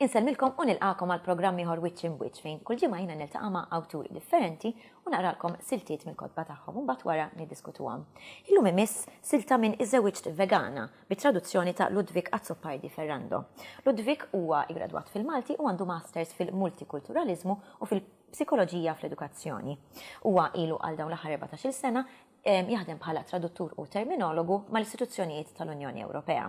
Insellmilkom u nilqakom għal programm ieħor Witch in Witch fejn kull ġimgħa jiena niltaqa' ma' awturi differenti u naqralkom siltiet mill-kotba tagħhom u mbagħad wara niddiskutuhom. Illum imiss silta minn Iż-żewġ Vegana bit-traduzzjoni ta' Ludwig Azzopardi Ferrando. Ludwig huwa igradwat fil-Malti u għandu masters fil-multikulturalizmu u fil-psikoloġija fl-edukazzjoni. Huwa ilu għal dawn l-aħħar 14-il sena jaħdem bħala traduttur u terminologu mal-istituzzjonijiet tal-Unjoni Ewropea.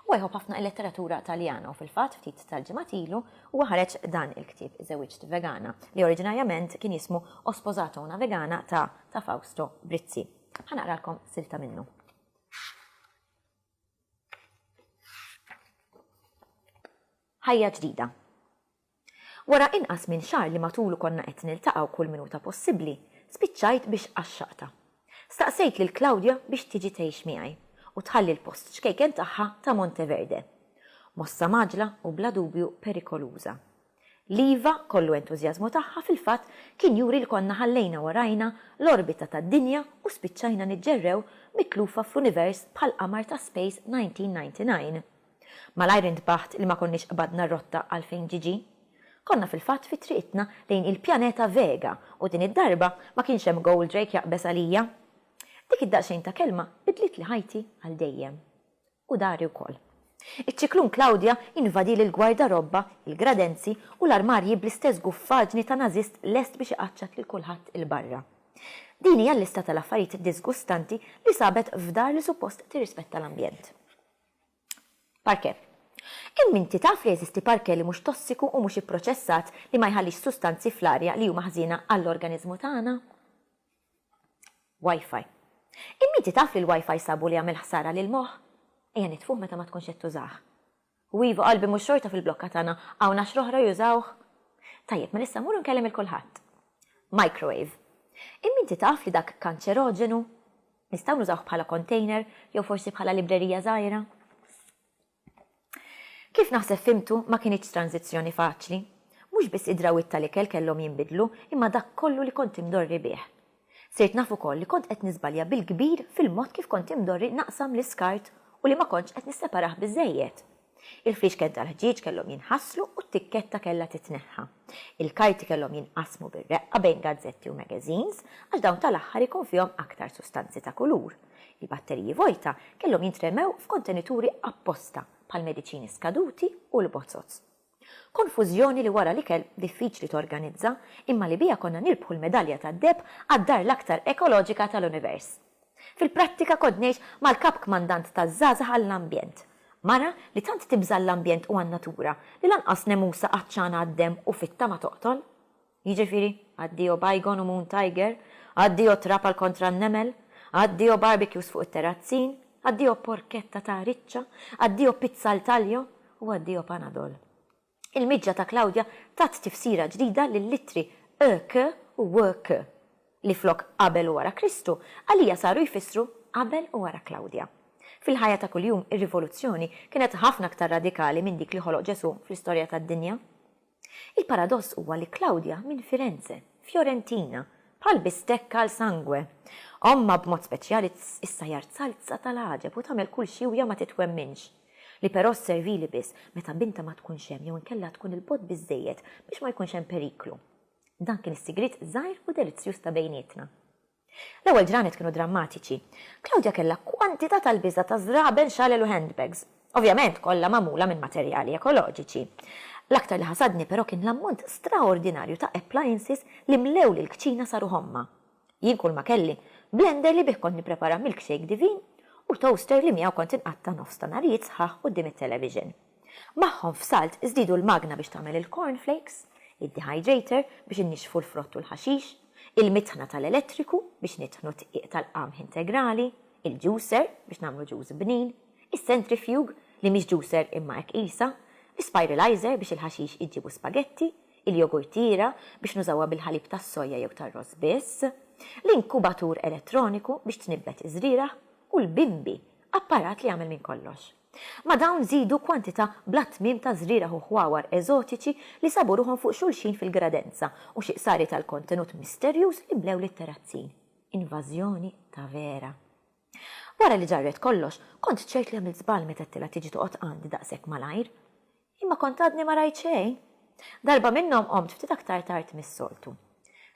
U jħobb ħafna letteratura Taljana u fil-fatt ftit tal-ġimgħat ilu huwa ħareġ dan il-ktieb Iż-żewġ Vegana li oriġinarjament kien jismu Ho sposato una vegana ta' Fausto Brizzi. Ħanaqralkom silta minnu. Ħajja ġdida. Wara inqas minn xahar li matulu konna qed niltaqgħu kull minuta possibbli, spiċċajt biex qaxxaqta. Staqsejt lil Claudia biex tiġi tgħix miegħi u tħalli l-post xkejken tagħha ta' Monteverde. Mossa maġla u bla dubju perikoluża. Liva kollu entużjażmu tagħha fil-fatt kien juri li konna ħallejna warajna l-orbita tad-dinja u spiċċajna niġġerrew mitlufa fl-univers bħal qamar ta' Space 1999. Malajr intbaħt li ma konniex qbadna r-rotta għalfejn ġiġi. Konna fil-fatt fi triqitna lejn il-pjaneta Vega u din id-darba ma kienx hemm Goldrake jaqbes għalija. Dik id-daqsxejn ta' kelma bidlit li ħajti għal dejjem. U dari wkoll. Iċ-ċiklun Claudia invadi l-gwardarobba, il-gradenzi u l-armarji bl-istess guffaġni ta' nazist lest biex iqaċċat lil kulħadd il-barra. Din hija l-lista tal-affarijiet disgustanti li sabet f'dar li suppost tirrispetta l-ambjent. Parke. Inti taf li jeżisti parke li mhux tossiku u mhux ipproċessat li ma jħallix sustanzi fl-arja li huma ħażina għall-organiżmu tagħna? Wi-Fi. Inti taf li l-Wi-Fi sabu li għamil ħsara lil moħħ? Ejja nitfuh meta ma tkunx qed tużah. U iva qalbi mhux xorta fil-blokka tagħna hawn għax oħra jużawh. Tajjeb, ma nista' mmur nkellem il-kulħadd. Microwave. Inti taf li dak kanċeroġenu? Nistgħu nużawh bħala container jew forsi bħala librerija żgħira? Kif naħseb fimtu ma kienx tranzizzjoni faċli. Mhux biss id-drawit tal-ikel kellhom jinbidlu imma dak kollu li kont imdorri bih. Sirt nafu koll li kont qed niżbalja bil-kbir fil-mod kif kont imdorri naqsam l-iskart u li ma kontx qed nisseparaħ biżejjed. Il-fliexken tal-ħġieġ kellhom jinħasslu u t-tikketta kellha titneħħa. Il-karti kellhom jinqasmu bir-reqqa bejn gazzetti u magazines għax dawn tal-aħħar ikun fihom aktar sustanzi ta' kulur. Il-batteriji vojta kellhom jintremew f'kontenituri apposta bħal-mediċini skaduti u l-bozzozz. Konfużjoni li wara l-ikel diffiċli torganizza imma li bija konna nirbħu l-medalja tad-deb għad-dar l-aktar ekoloġika tal-univers. Fil-prattika kont ngħix mal-kap kmandant taż-żgħażagħ għall-ambjent. Mara li tant tibża l-ambjent u għan-natura li lanqas nemusa qaċċana għad-dem u fitta ma toqtol. Jiġifieri, addio bajgon u moon tiger, addio trapal kontra n-nemel, addio barbecues fuq it-terrazzin, addio porketta ta' riċċa, addio pizza l-taljo u addio panadol. Il-miġġa ta' Claudia tat tifsira ġdida lill-littri ök u wk li flok qabel u wara Kristu għalija saru jfissru qabel u wara Claudia. Fil-ħajja ta' kuljum ir-rivoluzzjoni kienet ħafna aktar radikali minn dik li ħoloq Ġesu fl-istorja tad-dinja. Il-paradoss huwa li Claudia minn Firenze, Fjorentina, bħal bistekka l sangwe. Omma b'mod speċjali issajjar salza tal-ħaġeb u tagħmel kull xi u ma titwemminx. Li però servili biss meta binta ma tkunx hemm jew inkella tkun il-bod biżejjed biex ma jkunx hemm periklu. Dan kien is-sigriet żgħir u delizzjuż ta' bejnietna. L-ewwel ġranet kienu drammatiċi. Claudia kellha kwantità tal-biża ta' żraben xalel u handbags. Ovvjament kollha magħmula minn materjali ekoloġiċi. L-aktar li ħasadni però kien l-ammont straordinarju ta' appliances li mlew lil kċina saru homma. Jien kull ma kelli blender li bih kont nipprepara milkshake divin u toaster li miegħu kont inqatta' nofs ta' narijiet sħaħ quddiem it-television. Magħhom f'salt iżdiedu l-magna biex tagħmel il-cornflakes, id-dehydrator biex innixfu l-frott u l-ħaxix, il-mitħna tal-elettriku biex nitħnu tqiq tal-qamħ integrali, il-juicer biex nagħmlu ġuż bnin, is-centrifuge li mhix juicer imma hekk qisha, l-spiralizer biex il-ħaxix iġġibu spagetti, il-jogurtira biex nużawha bil-ħalib tas-soja jew tar-roż biss, l-inkubatur elettroniku biex tnibbet iżriraħ u l-bimbi, apparat li għamel minn kollox. Ma dawn zidu kwantità bla tmiem ta' żrieħ u ħwawar eżotiċi li sabu ruħhom fuq xulxin fil-gradenza u xiqsari tal-kontenut misterjuż li mlew lit-terrazzin. Invażjoni ta' vera. Wara li ġarret kollox, kont ċert li għamilt żball meta tila tiġi toqgħod għandi daqshekk malajr. Imma kont għadni ma rajt xejn. Darba minnhom qomt ftit aktar tard mis-soltu.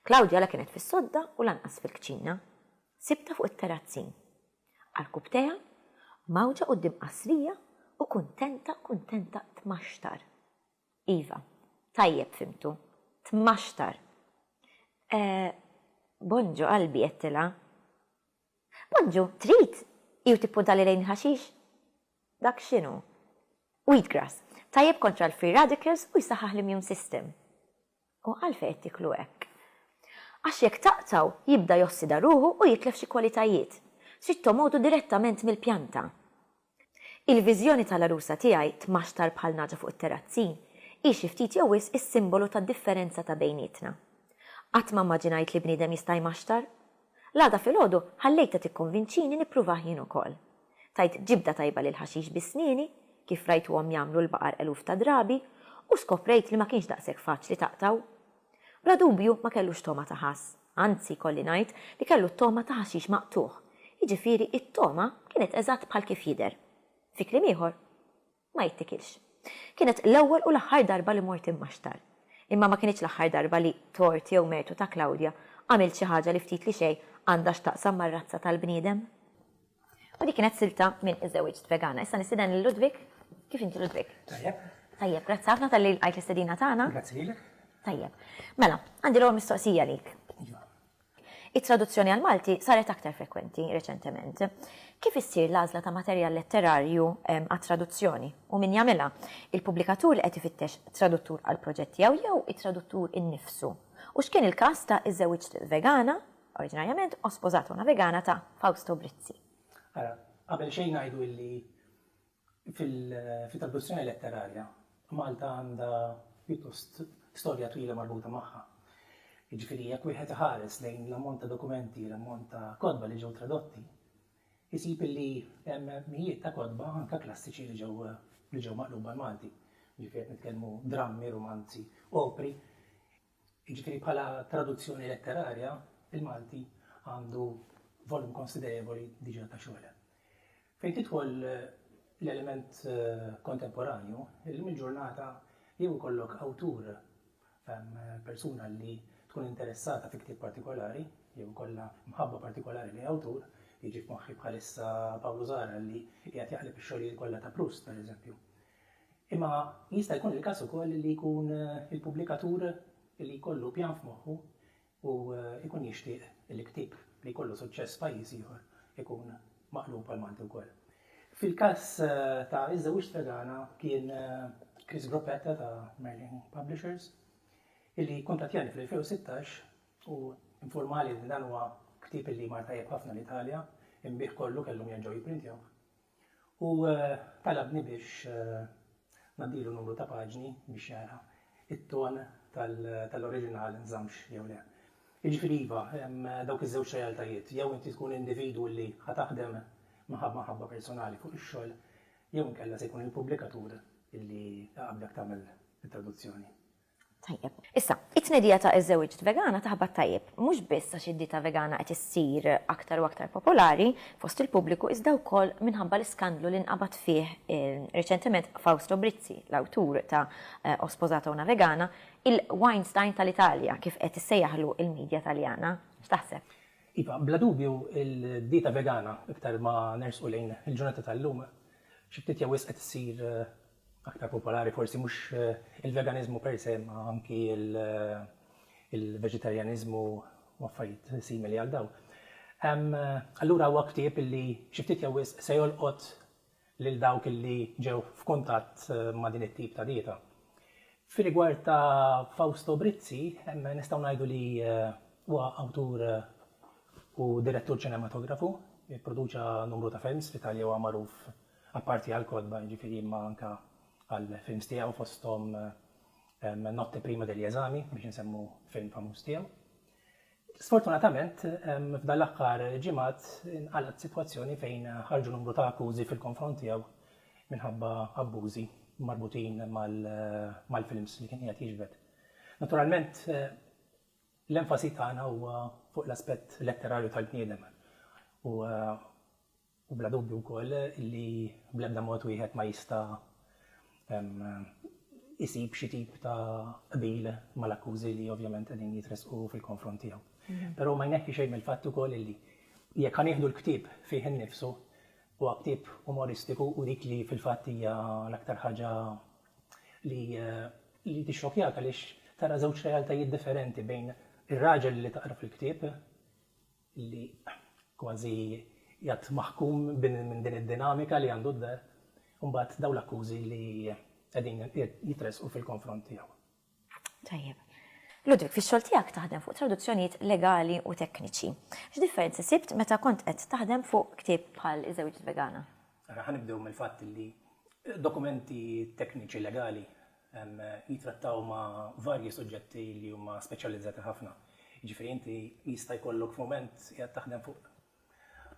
Claudia la kienet fis-sodda u lanqas fil-kċina. Sibta fuq it-terrazzin. Għal-kub teha, mawġa qudiem qasrija u kuntenta tmaxtar. Iva, tajjeb fimtu, tmaxtar. Bonġu qalbi jettila. Bonġu, trid jew tippunta li lejn ħaxix? Dak x'inhu? Wheatgrass, tajjeb kontra l-free radicals u jsaħħaħ l-immune system. U għalfejn qed tiklu hekk. Għax jekk taqtaw jibda jossida ruħu u jitlef xi kwalitajiet. Trid tomodu direttament mill-pjanta. Il-viżjoni tal-arusa tiegħi tmaxtar bħal naġa fuq it-terrazzin hi xi ftit jew wisq is-simbolu tad-differenza ta' bejnietna. Qatt ma immaġinajt li bniedem jista' jmaxtar? L-għada filgħodu ħallejta tikkonvinċini nippruvah jien ukoll. Tajt ġibda tajba lil ħaxix bis-snieni, kif rajtuhom jagħmlu l-baqar eluf ta' drabi, u skoprejt li ma kienx daqshekk faċli taqtaw. Bla dubju ma kellux toma ta' ħass, anzi kolli ngħid li kellu t-toma ta' ħaxix maqtuħ. Jiġifieri it-toma kienet eżatt bħal kif jidher. Fi kliem ieħor ma jittikilx. Kienet l-ewwel u l-aħħar darba li mort immaxtar. Imma ma kienx l-aħħar darba li tort jew mertu ta' Claudia għamilt xi ħaġa li ftit li xejn għandha x'taqsam mar-razza tal-bniedem. U dik kienet silta minn iż-żewġ vegana. Issa nistieden lil Ludwig. Kif inti Ludwig? Tajjeb. Tajjeb, grazzi ħafna tal-li l-għajt l-istedina tagħna. Grazzi lilek. Tajjeb. Mela, għandi l-għor mistoqsija lik. Il-traduzzjoni għal-Malti saret aktar frekwenti reċentement. Kif issir l-għażla ta' materjal letterarju għat-traduzzjoni? U min jagħmilha? Il-pubblikatur li qed ifittex traduttur għall-proġett tiegħu jew it-traduttur innifsu? U x'kien il-każ ta' iż-żewġ vegana, oriġinarjament osposata una vegana ta' Fausto Brizzi. Qabel xejn ngħidu li fil-traduzzjoni letterarja Malta għandha pjuttost storja twila marbuta magħha. Jiġifieri jekk wieħed iħares lejn l-ammont ta' dokumenti, l-ammont ta' kodba li ġew tradotti, isib li hemm mijiet ta' kodba anke klassiċi li ġew maqluba l-Malti. Jiġifieri nitkellmu drammi, romanzi, opri. Jiġifieri bħala traduzzjoni letterarja, il-Malti għandu volum konsiderevoli diġà ta' xogħol. Fejn tidħol l-element kontemporanju, illum il-ġurnata jew ikollok awtur persuna li tkun interessata fi ktieb partikolari, jew kollha mħabba partikolari li awtur, jiġi f'moħħi bħalissa Pawlu Zara li qiegħed jaqleb ix-xogħlijiet kollha ta' Proust, pereżempju. Imma jista' jkun il-każ ukoll li jkun il-pubblikatur li jkollu pjan f'moħħu u jkun jixtieq il-ktieb li jkollu suċċess f'pajjiż ieħor ikun maqlub għal Malti wkoll. Fil-każ ta' iż-żewġ vegana kien Chris Groppetta ta' Merlin Publishers, illi kontattjani fl-2016 u informali li dan huwa ktieb illi mar tajjeb ħafna l-Italja, imbieħ kollu kellhom jerġgħu jipprintjaw. U talabni biex nadilu numru ta' paġni biex jara it-ton tal-oriġinal nżamx jew le. Jiġifieri iva, dawk iż-żewġ realtajiet, jew inti tkun individwu li ħataħdem maħabba personali fuq ix-xogħol, jew inkella se jkun il-pubblikatur illi qablek tagħmel it-traduzzjoni. Tajjeb. Issa, it-tnedija ta' iż-żewġ vegana taħbad tajjeb. Mhux biss għax id-dita vegana qed issir aktar u aktar popolari fost il-pubbliku iżda wkoll minħabba l-iskandlu li nqabad fih reċentement Fausto Brizzi, l-awtur ta' Osposata una vegana, il-Weinstein tal-Italja kif qed issejjaħlu il-medja Taljana. X'taħseb? Iva, bla dubju il-dita vegana iktar ma nersqu lejn il-ġurnata tal-lum xi ftit jew qed issir aktar popolari, forsi mhux il-veganizmu per se, ma anki il-veġetarjanizmu u affarijiet simili għal daw. Allura huwa ktieb illi xi ftit jew se jolqot lil dawk illi ġew f'kuntatt ma' din it-tip ta' dieta. Fir-rigward ta' Fausto Brizzi, nistgħu ngħidu li huwa awtur u direttur ċinematografu, jipproduċa numru ta' films fl-Italja huwa magħruf apparti għal kodba, jiġifieri ma anke għal-films tiegħu fosthom Notte prima degli esami biex nsemmu film famuż tiegħu. Sfortunatament f'dan l-aħħar ġimgħat inqalet sitwazzjoni fejn ħarġu numru ta' akkużi fil-konfront tiegħu minħabba abbużi marbutin mal-films li kien qiegħed jiġbed. Naturalment l-enfasi tagħna huwa fuq l-aspett letterarju tal-bniedem u bla dubju wkoll li bl-ebda mod wieħed ma jista' isib xi tip ta' qbil mal-akkużi li ovvjament qegħdin jitresqu fil-konfront tiegħu. Però ma jneħħi xejn mill-fatt ukoll li jekk ħanieħdu l-ktieb fih innifsu huwa ktieb umoristiku u dik li fil-fatt hija l-aktar ħaġa li tixxokjak għaliex tara żewġ realtajiet differenti bejn ir-raġel li taqra fil-ktieb li kważi jgħat maħkum minn din id-dinamika li għandu d-dar, u mbagħad dawn l-akkużi li qegħdin jitresqu fil-konfront tiegħu. Tajjeb. Ludwig, fix-xogħol tiegħek taħdem fuq traduzzjonijiet legali u tekniċi. X'differenzi sibt meta kont qed taħdem fuq ktieb bħal Iż-żewġ Vegana? Ħanibdew mill-fatt li dokumenti tekniċi legali jitrattaw ma' varji suġġetti li huma speċjalizzati ħafna. Jiġifieri inti jista' jkollok f'mument qiegħed taħdem fuq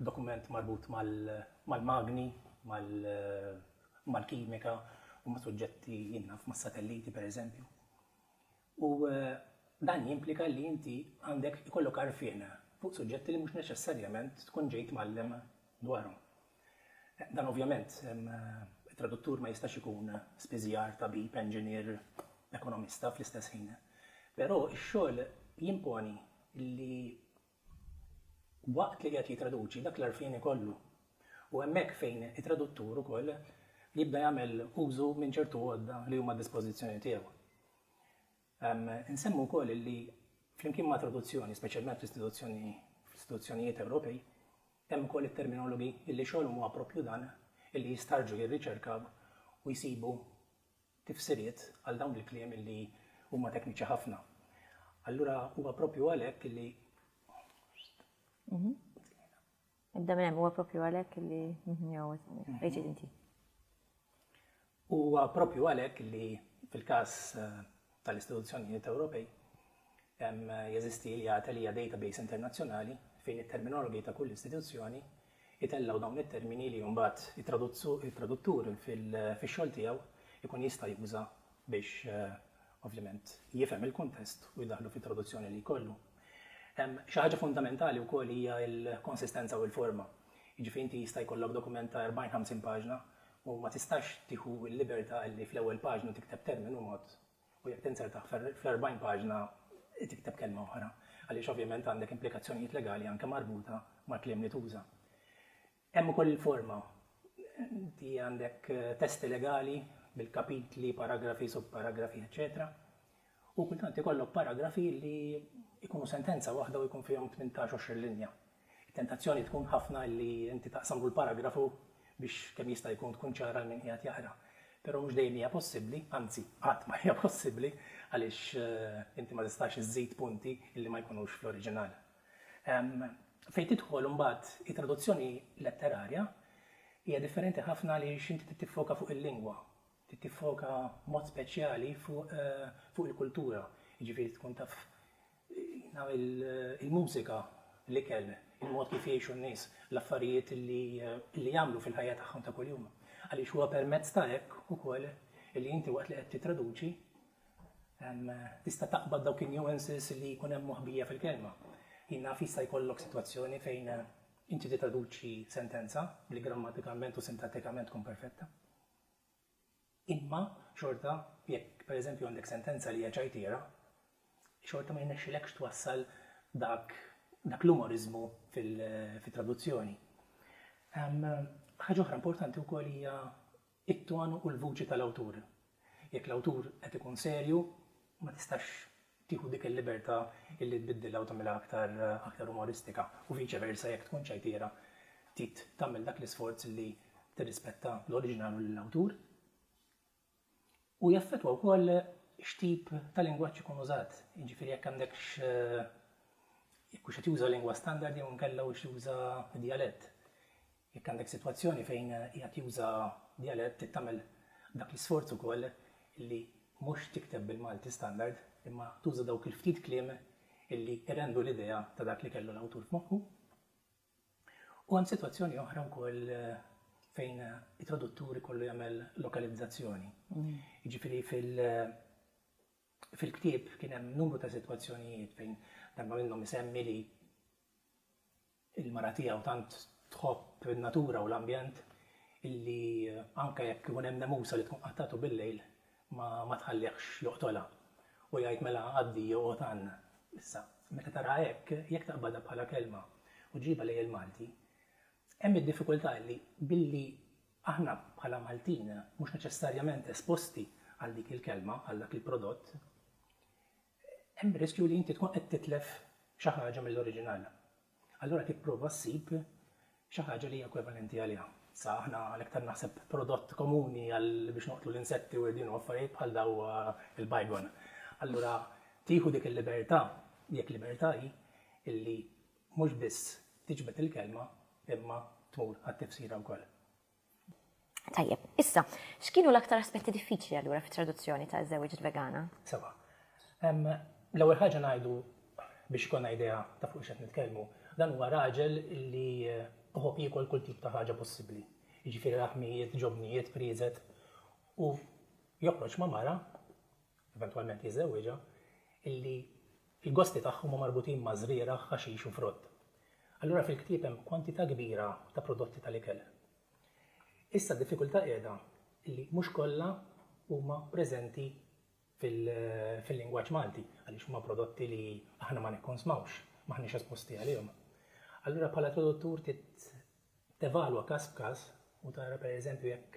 dokument marbut mal-magni, mal-kimika u ma' suġġetti jinnaf ma' satelliti pereżempju. U dan jimplika li inti għandek ikollok għarfien fuq suġġetti li mhux neċessarjament tkun ġejt mallem dwarhom. Dan ovvjament traduttur ma jistax ikun spiżjar, tabib, engineer, ekonomista fl-istess ħin. Però x-xogħol jimponi li waqt li qed jitraduċi dak l-arfien ikollu u hemmhekk fejn it-traduttur ukoll jibda jagħmel użu minn ċertu għodda li huma d-dispożizzjoni tiegħu. Insemmu wkoll li flimkien ma' traduzzjoni, speċjalment fl-istituzzjonijiet Ewropej, hemm ukoll it-terminologi illi xogħolhom huwa proprju dan illi jistarġu jirriċerkaw u jsibu tifsiriet għal dawn il-kliem illi huma tekniċi ħafna. Allura huwa proprju għalhekk illi Ibda minn hemm huwa proprju għalhekk illi rejġid inti. Huwa proprju għalhekk illi fil-każ tal-istituzzjonijiet Ewropej jeżisti li għata li hija database internazzjonali fejn it-terminologi ta' kull istituzzjoni jitellaw dawn it-termini li mbagħad it-traduttur fix-xogħol tiegħu ikun jista' juża biex ovvjament jifhem il-kuntest u jdaħlu fit-traduzzjoni li jkollu. Xi ħaġa fundamentali wkoll hija l-konsistenza u l-forma. Jiġifieri inti jista' jkollok dokument ta' 40-50 paġna u ma tistax tieħu l-libertà li fl-ewwel paġna tikteb terminu mod u jekk tinsertaħ fl-40 paġna tikteb kelma oħra. Għaliex ovvjament għandek implikazzjonijiet legali anke marbuta mal-kliem li tuża. Hemm ukoll il-forma. Inti għandek testi legali bil-kapitli, paragrafi, subparagrafi, eċetera. U kultant ikollok paragrafi li jkunu sentenza waħda u jkun fihom 18-20 linja. It-tentazzjoni tkun ħafna li inti taqsamlu l-paragrafu biex kemm jista' jkun tkun ċara min qiegħed jaqra. Però mhux dejjem hija possibbli, anzi qatt ma hija possibbli għaliex inti ma tistax iżżid punti illi ma jkunux fl-oriġinali. Fejn tidħol imbagħad it-traduzzjoni letterarja hija differenti ħafna għaliex inti tittifoka fuq il-lingwa, tittifoka mod speċjali fuq il-kultura. Jiġifieri tkun taf il-mużika, l-ikel, il-mod kif jgħixu n-nies, l-affarijiet li jagħmlu fil-ħajja tagħhom ta' kuljum. Għaliex huwa permezz ta' hekk ukoll li inti waqt li qed titraduċi tista' taqbad dawk in-nuances li jkun hemm moħbija fil-kelma. Jien jista' jkollok sitwazzjoni fejn inti titraduċi sentenza li grammatikalment u sintattikament tkun perfetta. Imma xorta jekk pereżempju għandek sentenza li hija ċajtiera, xorta ma jnexxilekx twassal dak l-umorizmu fit-traduzzjoni. Ħaġa oħra importanti wkoll hija it-ton u l-vuċi tal-awtur. Jekk l-awtur qed ikun serju, ma tistax tieħu dik il-libertà illi tbiddilha u tagħmilha aktar umoristika u viċi versa jekk tkun ċajtiera tit tagħmel dak l-isforz li tirrispetta l-oriġinal u l-awtur. U jaffettwa wkoll x'tip ta' lingwaġġ ikun użat. Jiġifieri jekk għandekx jekk hux qed juża lingwa standard jew inkella hux juża dialett. Jekk għandek sitwazzjoni fejn qiegħed juża dialett tagħmel dak l-isforz ukoll illi mhux tikteb bil-Malti standard imma tuża dawk il-ftit kliem illi irrendu l-idea ta' dak li kellu l-awtur f'moħħu. U hemm sitwazzjoni oħra wkoll fejn it-traduttur ikollu jagħmel lokalizzazzjoni. Jiġifieri fil-ktieb kien hemm numru ta' sitwazzjonijiet fejn darba minnhom isemmi li il-mara tiegħu tant tħobb in-natura u l-ambjent illi anke jekk ikun hemm nemusa li tkun qattatu bil-lejl ma tħallihx joqtolha u jgħid mela għaddi joqgħod għandna. Issa, meta tara hekk, jekk taqbadha bħala kelma u ġiba lejn il-Malti, hemm id-diffikultà li billi aħna bħala Maltin mhux neċessarjament esposti għal dik il-kelma, għal dak il-prodott, hemm riskju li inti tkun qed titlef xi ħaġa mill-oriġinal. Allura tipprova ssib xi ħaġa li hija ekwivalenti għaliha. Sa aħna l-iktar naħseb prodott komuni għal biex noqtlu l-insetti u din affarijiet bħal daw il-bajgon. Allura tieħu dik il-libertà, jekk libertà hi illi mhux biss tiġbed il-kelma imma tmur għat-tifsira wkoll. Tajjeb, issa, x'kienu l-aktar aspetti diffiċli allura fit-traduzzjoni ta' żewġ vegana? Sewa. L-ewwel ħaġa ngħidu biex ikonna idea ta' fuq x'qed nitkellmu, dan huwa raġel li uħob jiekol kull tip ta' ħaġa possibbli. Jiġifieri laħmijiet, ġobnijiet, priżet u joħroġ ma' mara, eventwalment jiżewwiġha, illi il-gosti tagħhom huma marbutin ma' żriera, ħaxix u frott. Allura fil-ktieb hemm kwantità kbira ta' prodotti tal-ikel. Issa d-diffikultà qiegħda li mhux kollha huma preżenti fil-lingwaġġ Malti għaliex huma prodotti li aħna ma nikkonsmawx, m'aħniex esposti għalihom. Allura bħala traduttur tevalwa każ b'każ u tara pereżempju jekk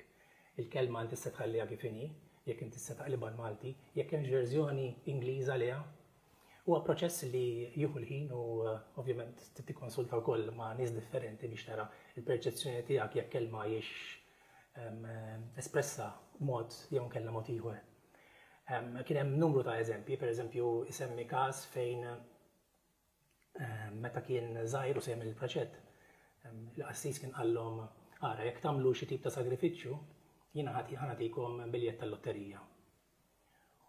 il-kelma inti se tħalliha kif inhi, jekk inti se taqlibha Malti, jekk hemm verżjoni Ingliża liha. Huwa proċess li jieħu l-ħin u ovvjament tikkonsulta wkoll ma' nies differenti biex tara il-perċezzjoni tiegħek jekk kelma hijiex espressa mod jew nkella mod ieħor. Kien hemm numru ta' eżempji, pereżempju isemmi każ fejn meta kien żgħir u se jagħmel il-proċett, il-qassis kien qallhom ara jekk tagħmlu xi tip ta' sagrifiċċju, jiena ħanatikom biljett tal-lotterija.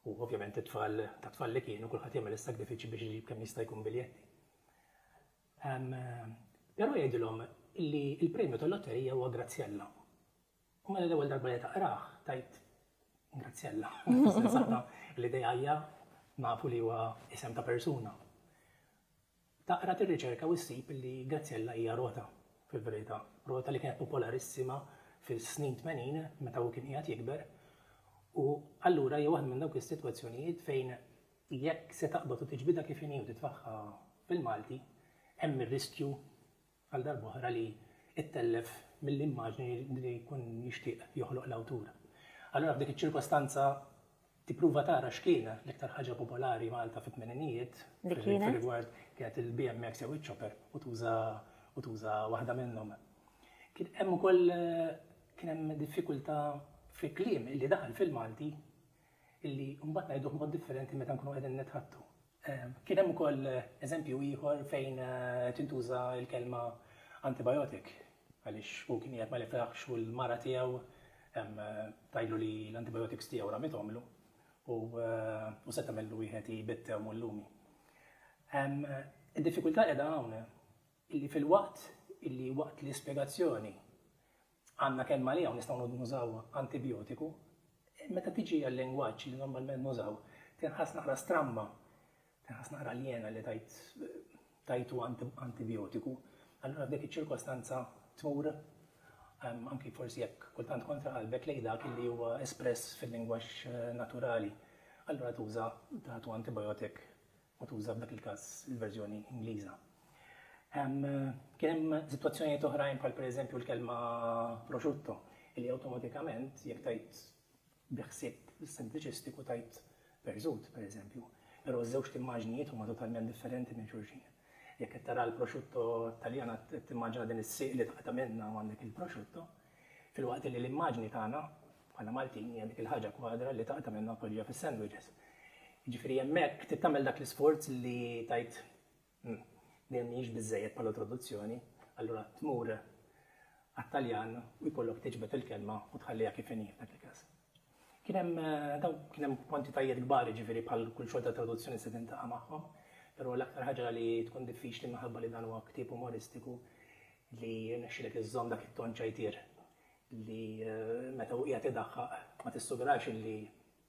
U ovvjament it-tfal ta' tfal li kienu kulħadd jagħmel is-sagrifiċċju biex iġib kemm jista' jkun biljetti. Però jgħidilhom li l-premju tal-lotterija huwa grazzjella. U mela l-ewwel darba li taqrah tajt grazzjella. Aħna l-idea hija nafu li huwa isem ta' persuna. Taqra tir-riċerka u ssib li grazzjella hija rota fil-verità. Rota li kienet popolarissima fis-snin 80 meta hu kien qiegħed jikber. U allura hija waħda minn dawk is-sitwazzjonijiet fejn jekk se taqbad u tiġbidha kif inhi u titfaħħa fil-Malti, hemm ir-riskju għal darba oħra li ittellef mill-immaġni li jkun jixtieq joħloq l-awtur. Allura f'dik iċ-ċirkostanza tippruva tara x'kien l-iktar ħaġa popolari Malta fit-tmeninijiet fil-rigward kienet il-BMX jew iċ-chopper u tuża waħda minnhom. Kien hemm ukoll kien hemm diffikultà fi kliem illi daħal fil-Malti illi mbagħad ngħiduh mod differenti meta nkunu qegħdin nitħattu. Kien hemm ukoll eżempju ieħor fejn tintuża l-kelma antibiotic għaliex hu kien qiegħed ma jifraħx u l-mara tiegħu tajlu li l-antibiotics tiegħu ramithomlu u se tagħmel wieħed jibittew mullumi. Id-diffikultà qiegħda hawn illi fil-waqt illi waqt l-ispjegazzjoni għandna kelma li hawn nistgħu nużaw antibiotiku, meta tiġi għal-lingwaġġ li normalment nużaw, tinħass naqra stramma, tinħass naqra aljena li tajtu antibiotiku. Allura f'dik iċ-ċirkostanza tmur anki forsi jekk kultant kontra qalbek lejn dak li huwa espress fil-lingwaġġ naturali. Allura tuża tagħtu antibiotik u tuża f'dak il-każ il-verżjoni Ingliża. Kien hemm sitwazzjonijiet oħrajn bħal pereżempju l-kelma prosciutto li awtomatikament jekk tajt biħsieb sempliċistiku tajt persut pereżempju, però ż-żewġ timmaġnijiet huma totalment differenti minn xulxin. Jekk qed tara l-prosciutto Taljana timmaġina din is-sieq li taqta' minnha u għandek il-prosciutto, filwaqt li l-immaġni tagħna bħala Maltin hija dik il-ħaġa kwadra li taqta' minnha poġġija fis-sandwiches. Jiġifieri hemmhekk tittamel dak l-isforz li tajt din mhijiex biżżejjed bħala traduzzjoni, allura tmur għat-Taljan u jkollok tiġbed il-kelma u tħalliha kif inhi f'dak il-każ. Kien hemm kwantitajiet kbar jiġifieri bħal kull xogħol ta' traduzzjoni se tintaqa' magħhom, però l-aktar ħaġa li tkun diffiċli minħabba li dan huwa ktieb umoristiku li nexxilek iżżomm dak it-ton ċajtier li meta hu qiegħed idaħħaq ma tissugurax li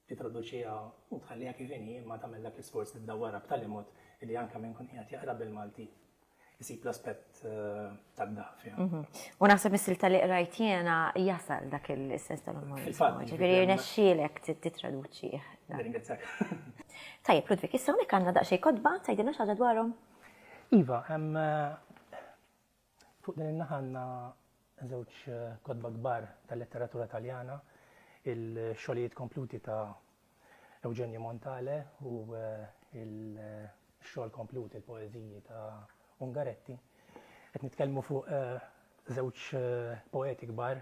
titraduċiha u tħalliha kif inhi imma tagħmel dak l-isforz li tdawwarha b'tali mod li anke minn kun qiegħed jaqra bil-Malti jisib l-aspett tad-dafja. U naħseb mis-silta li qrajt jiena jasal dak il-sens tal-umanizmu. Fil-fatt, Ġifieri jirnexxielek titraduċih. Ringrazzjak. Tajjeb, Ludwig, issa hawnhekk għandna daqsxejn kotba, tgħidilna xi ħaġa dwarhom? Iva, hemm fuq din in-naħa għandna żewġ kotba kbar tal-letteratura Taljana, il-xogħlijiet kompluti ta' Eugenio Montale u il-xogħol kompluti il-poeżiji ta' Ungaretti. Qed nitkellmu fuq żewġ poeti kbar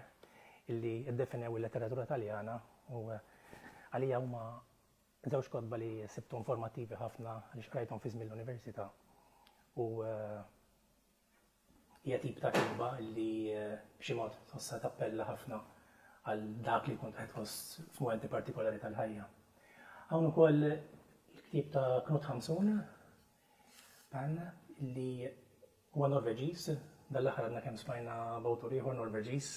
illi iddefinew il-letteratura Taljana u għalija huma żewġ kotba li sibtu informattivi ħafna għaliex qrajthom fi żmien l-università. U hija tip ta' kitba li b'xi mod tħossha tappella ħafna għal dak li kont qed tħoss f'mumenti partikolari tal-ħajja. Hawn ukoll il-ktieb ta' Knut Hamsun Pan li huwa Norveġiż, dal-aħħar għandna kemm smajna b'awtur ieħor Norveġiż,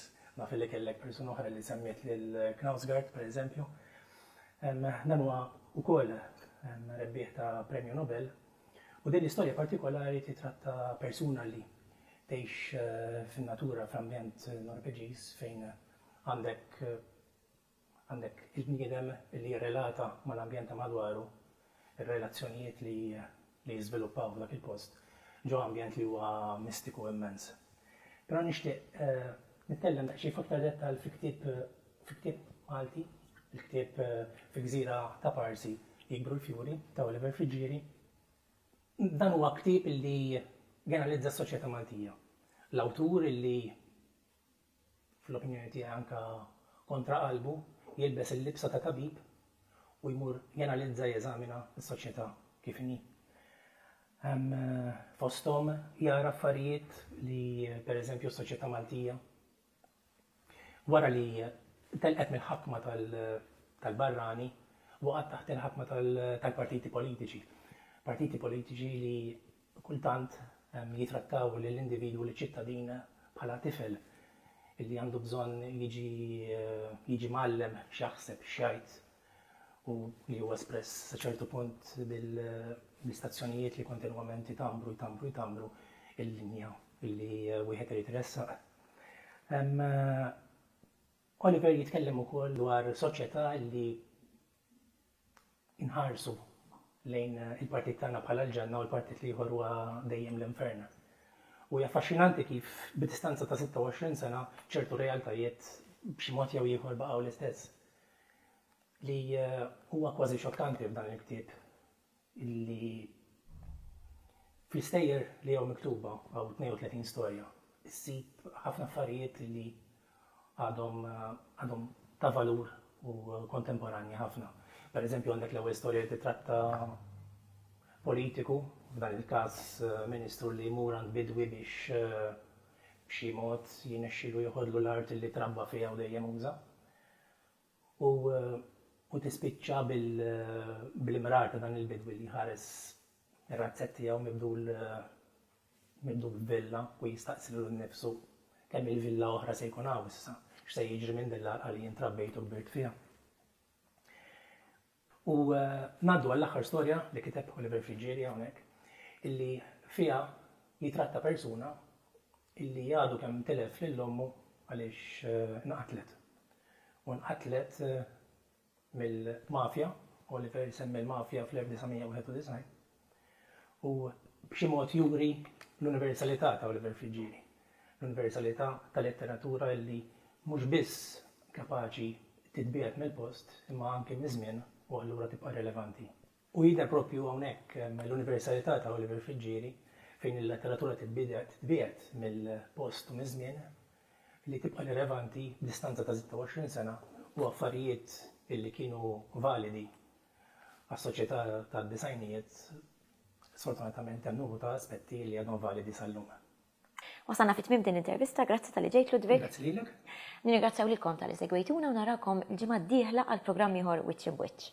naf li kellek persuna oħra li semmiet lil Knausgaard pereżempju. Dan huwa wkoll rebbieħ ta' Premju Nobel u din l-istorja partikolari titratta persuna li tgħix fin-natura f'ambjent Norveġiż fejn għandek il-bniedem li jirrelata mal-ambjent ta' madwaru, ir-relazzjonijiet li jiżviluppaw f'dak il-post, ġo ambjent li huwa mistiku immens. Però nixtieq nitkellem daqsxejn f'aktar dettal fi ktieb Malti, il-ktieb fi gżira ta' Parsi Jikbru l-Fjuri ta' Oliver Frigieri. Dan huwa ktieb li generalizza s-soċjetà Maltija. L-awtur illi fl-opinjoni tiegħi anke kontra qalbu jilbes il-libsa ta' tabib u jmur jenalizza jeżamina s-soċjetà kif inhi. Fosthom jara affarijiet li pereżempju s-soċjetà Maltija wara li telqet mill-ħakma tal-barrani waqgħet taħt il-ħakma tal-partiti politiċi. Partiti politiċi li kultant jitrattaw lill-individwu l-ċittadin bħala tifel illi għandu bżonn jiġi mallem x'jaħseb x'jgħid u li huwa espress sa ċertu punt bil-istazzjonijiet li kontinwament jitambru il-linja illi wieħed irid iressaq. Oliver jitkellem ukoll dwar soċjetà li inħarsu lejn il-partit tagħna bħala l-ġenna u l-partit li ieħor huwa dejjem l-infern. U hija affaxxinanti kif b'distanza ta' 26 sena ċertu realtajiet b'xi mod jew ieħor baqgħu l-istess. Li huwa kważi xokkanti f'dan il-ktieb illi fl-istejjer li jew miktuba għaw 32 storja issib ħafna affarijiet li għadhom ta' valur u kontemporanja ħafna. Per eżempju għandek l-ewwel storja li titratta politiku, f'dan il-każ ministru li jmur għand bidwi biex b'xi mod jinexxielu joħodlu l-art li trabba fiha u dejjem uża. U tispiċċa bil-imrar ta' dan il-bidwi li ħares ir-razzetti jew mibdu b'villa u jistaqsilu nnifsu kemm il-villa oħra se jkun hawn issa, x'se jiġri minn dilla għal jintrabbejtu kbirt fiha. U ngħaddu għall-aħħar storja li kiteb Oliver Frigieri hawnhekk illi fiha jitratta persuna illi għadu kemm telef lil ommu għaliex nqatlet. U nqatlet mill-mafja, Oliver semmi l-mafja fl-1991, u b'xi mod juri l-universalità ta' Oliver Frigieri. L-universalità tal-letteratura li mhux biss kapaċi titbiegħed mill-post imma anke miż-żmien u allura tibqa' relevanti. U jidher proprju hawnhekk l-universalità ta' Oliver Frigieri fejn il-letteratura titbiegħed mill-post u miż-żmien li tibqa' rilevanti b'distanza ta' 26 sena u affarijiet illi kienu validi għas-soċjetà tad-disajnijiet sfortunatament hemm numru ta' aspetti li għadhom validi sal-lum. Wasalna fit-tmiem din intervista, grazzi tal-li ġejt Ludwig. Grazzi lilek. Nirringrazzjaw lilkom tal-li segwejtuna u narakom il-ġimgħa d-dieħla għal programm ieħor Wiċċ in Wiċċ.